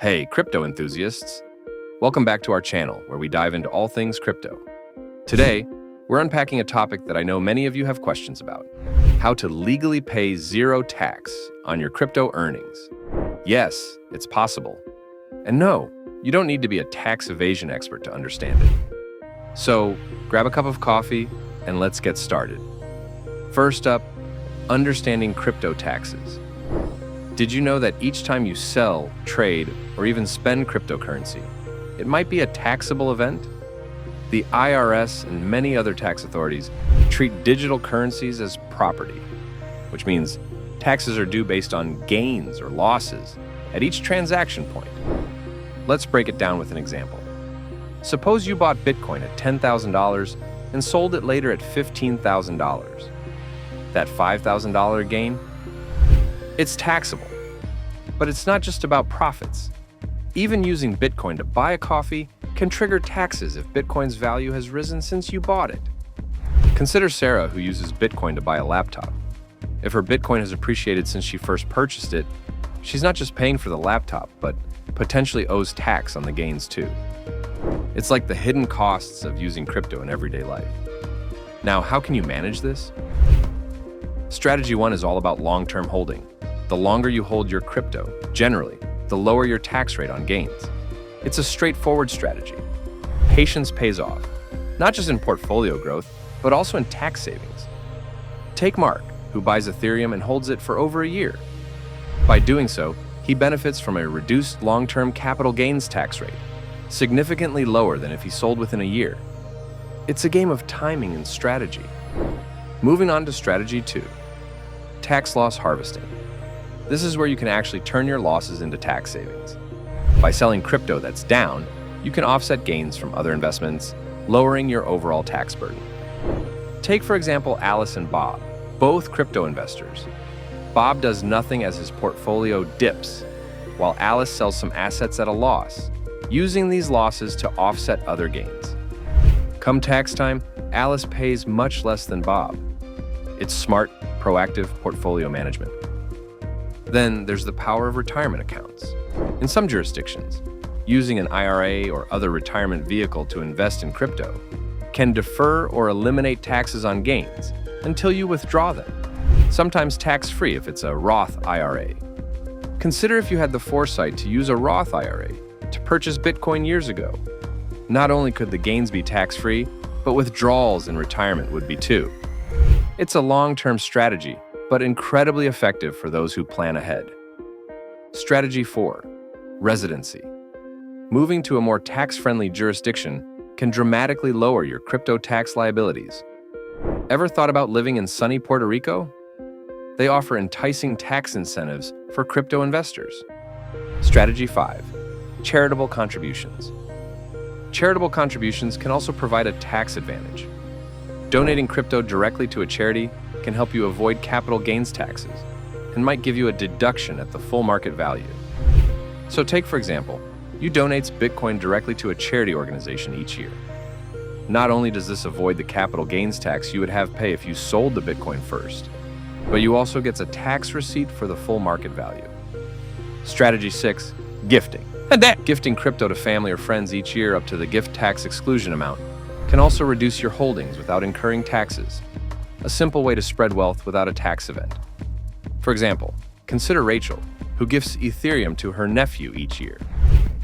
Hey, crypto enthusiasts! Welcome back to our channel where we dive into all things crypto. Today, we're unpacking a topic that I know many of you have questions about: how to legally pay zero tax on your crypto earnings. Yes, it's possible. And no, you don't need to be a tax evasion expert to understand it. So, grab a cup of coffee and let's get started. First up, understanding crypto taxes. Did you know that each time you sell, trade, or even spend cryptocurrency, it might be a taxable event? The IRS and many other tax authorities treat digital currencies as property, which means taxes are due based on gains or losses at each transaction point. Let's break it down with an example. Suppose you bought Bitcoin at $10,000 and sold it later at $15,000. That $5,000 gain? It's taxable. But it's not just about profits. Even using Bitcoin to buy a coffee can trigger taxes if Bitcoin's value has risen since you bought it. Consider Sarah, who uses Bitcoin to buy a laptop. If her Bitcoin has appreciated since she first purchased it, she's not just paying for the laptop, but potentially owes tax on the gains too. It's like the hidden costs of using crypto in everyday life. Now, how can you manage this? Strategy 1 is all about long-term holding. The longer you hold your crypto, generally, the lower your tax rate on gains. It's a straightforward strategy. Patience pays off, not just in portfolio growth, but also in tax savings. Take Mark, who buys Ethereum and holds it for over a year. By doing so, he benefits from a reduced long-term capital gains tax rate, significantly lower than if he sold within a year. It's a game of timing and strategy. Moving on to strategy 2, tax loss harvesting. This is where you can actually turn your losses into tax savings. By selling crypto that's down, you can offset gains from other investments, lowering your overall tax burden. Take, for example, Alice and Bob, both crypto investors. Bob does nothing as his portfolio dips, while Alice sells some assets at a loss, using these losses to offset other gains. Come tax time, Alice pays much less than Bob. It's smart, proactive portfolio management. Then there's the power of retirement accounts. In some jurisdictions, using an IRA or other retirement vehicle to invest in crypto can defer or eliminate taxes on gains until you withdraw them, sometimes tax-free if it's a Roth IRA. Consider if you had the foresight to use a Roth IRA to purchase Bitcoin years ago. Not only could the gains be tax-free, but withdrawals in retirement would be too. It's a long-term strategy, but incredibly effective for those who plan ahead. Strategy 4, residency. Moving to a more tax-friendly jurisdiction can dramatically lower your crypto tax liabilities. Ever thought about living in sunny Puerto Rico? They offer enticing tax incentives for crypto investors. Strategy 5, charitable contributions. Charitable contributions can also provide a tax advantage. Donating crypto directly to a charity can help you avoid capital gains taxes and might give you a deduction at the full market value. So take, for example, you donate Bitcoin directly to a charity organization each year. Not only does this avoid the capital gains tax you would have pay if you sold the Bitcoin first, but you also get a tax receipt for the full market value. Strategy 6, gifting. Gifting crypto to family or friends each year up to the gift tax exclusion amount can also reduce your holdings without incurring taxes. A simple way to spread wealth without a tax event. For example, consider Rachel, who gifts Ethereum to her nephew each year.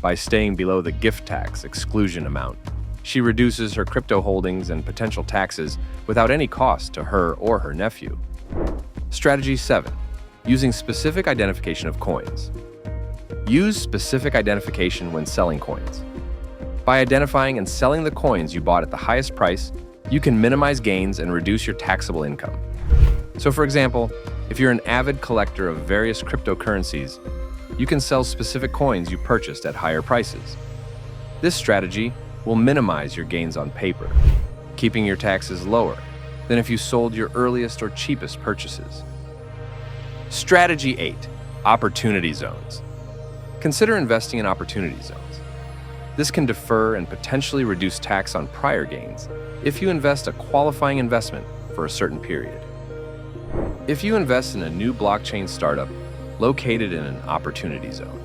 By staying below the gift tax exclusion amount, she reduces her crypto holdings and potential taxes without any cost to her or her nephew. Strategy 7, using specific identification of coins. Use specific identification when selling coins. By identifying and selling the coins you bought at the highest price, you can minimize gains and reduce your taxable income. So for example, if you're an avid collector of various cryptocurrencies, you can sell specific coins you purchased at higher prices. This strategy will minimize your gains on paper, keeping your taxes lower than if you sold your earliest or cheapest purchases. Strategy 8, opportunity zones. Consider investing in opportunity zones. This can defer and potentially reduce tax on prior gains if you invest a qualifying investment for a certain period. If you invest in a new blockchain startup located in an opportunity zone,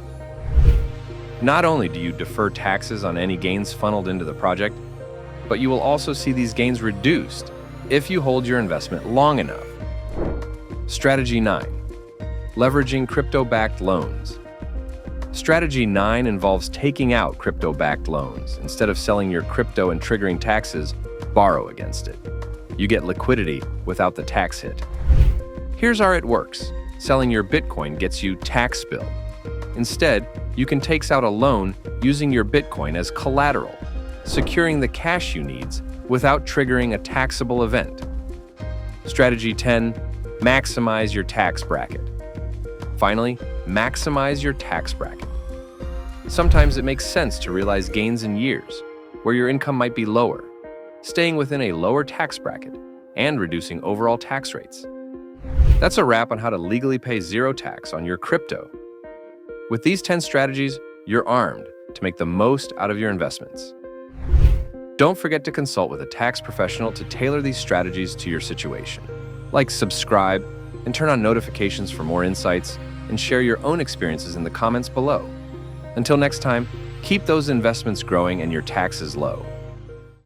Not only do you defer taxes on any gains funneled into the project, but you will also see these gains reduced if you hold your investment long enough. Strategy 9. Leveraging crypto-backed loans. Strategy 9 involves taking out crypto-backed loans. Instead of selling your crypto and triggering taxes, borrow against it. You get liquidity without the tax hit. Here's how it works. Selling your Bitcoin gets you tax bill. Instead, you can take out a loan using your Bitcoin as collateral, securing the cash you need without triggering a taxable event. Strategy 10. Maximize your tax bracket. Finally, maximize your tax bracket. Sometimes it makes sense to realize gains in years where your income might be lower, staying within a lower tax bracket and reducing overall tax rates. That's a wrap on how to legally pay zero tax on your crypto. With these 10 strategies, you're armed to make the most out of your investments. Don't forget to consult with a tax professional to tailor these strategies to your situation. Like, subscribe, and turn on notifications for more insights, and share your own experiences in the comments below. Until next time, keep those investments growing and your taxes low.